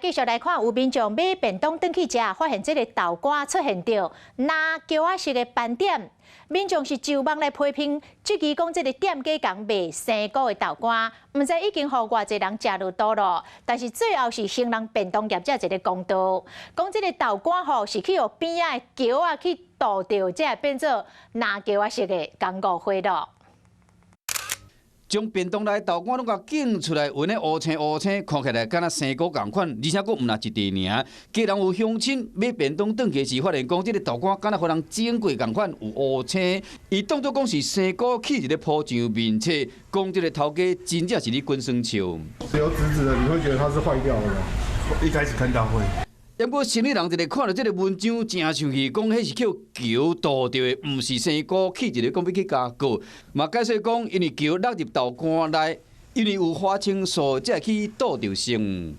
继续来看，有民众买便当回去食，发现这个豆干出现着蓝胶仔式的斑点。民众是就网来批评，质疑讲这个店家讲卖生果的豆干，唔知已经互偌济人食入肚了。但是最后是兴人便当业者一个公道，讲这个豆干吼是去互边仔的胶啊去倒掉，才会变做蓝胶仔式的干误会咯。 将便当内豆干拢甲拣出来，闻咧乌青乌青，看起来敢若生果共款，而且佫毋若一地尔。家人有乡亲买便当转去时，发现讲即个豆干敢若互人煎过共款，有乌青，伊当作讲是生果起一个铺上面，且讲即个头家真正是咧滚酸笑。只有紫紫的，你会觉得它是坏掉了吗？一开始看到会。 要不生理人一个看到这个文章，真生气，讲迄是叫球倒掉的，毋是生果起一个讲要去加固。嘛解释讲，因为球落入豆干内，因为有花青素，才会去倒掉成。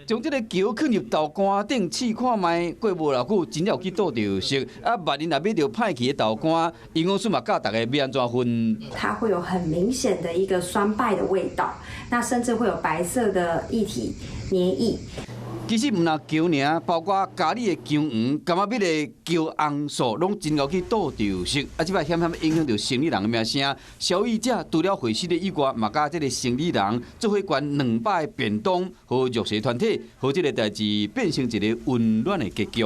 将这个球放入豆干顶试看卖，过无偌久，真正有去倒掉色。啊，万一若买到歹去的豆干，营养师嘛教大家要安怎分。它会有很明显的一个酸败的味道，那甚至会有白色的液体黏液。 其实毋若姜尔，包括家里的姜黄、柑仔蜜的姜红素，拢真够去倒掉色，啊，即摆险险影响到生理人的名声。消费者除了会师的以外，嘛甲即个生理人做伙捐200个便当，和弱势团体，和即个代志变成一个温暖的结局。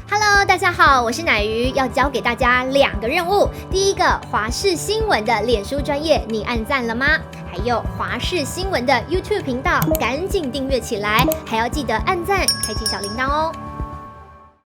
Hello， 大家好，我是乃瑜，要教给大家2个任务。第一个，华视新闻的脸书专页，你按赞了吗？还有华视新闻的 YouTube 频道，赶紧订阅起来，还要记得按赞，开启小铃铛哦。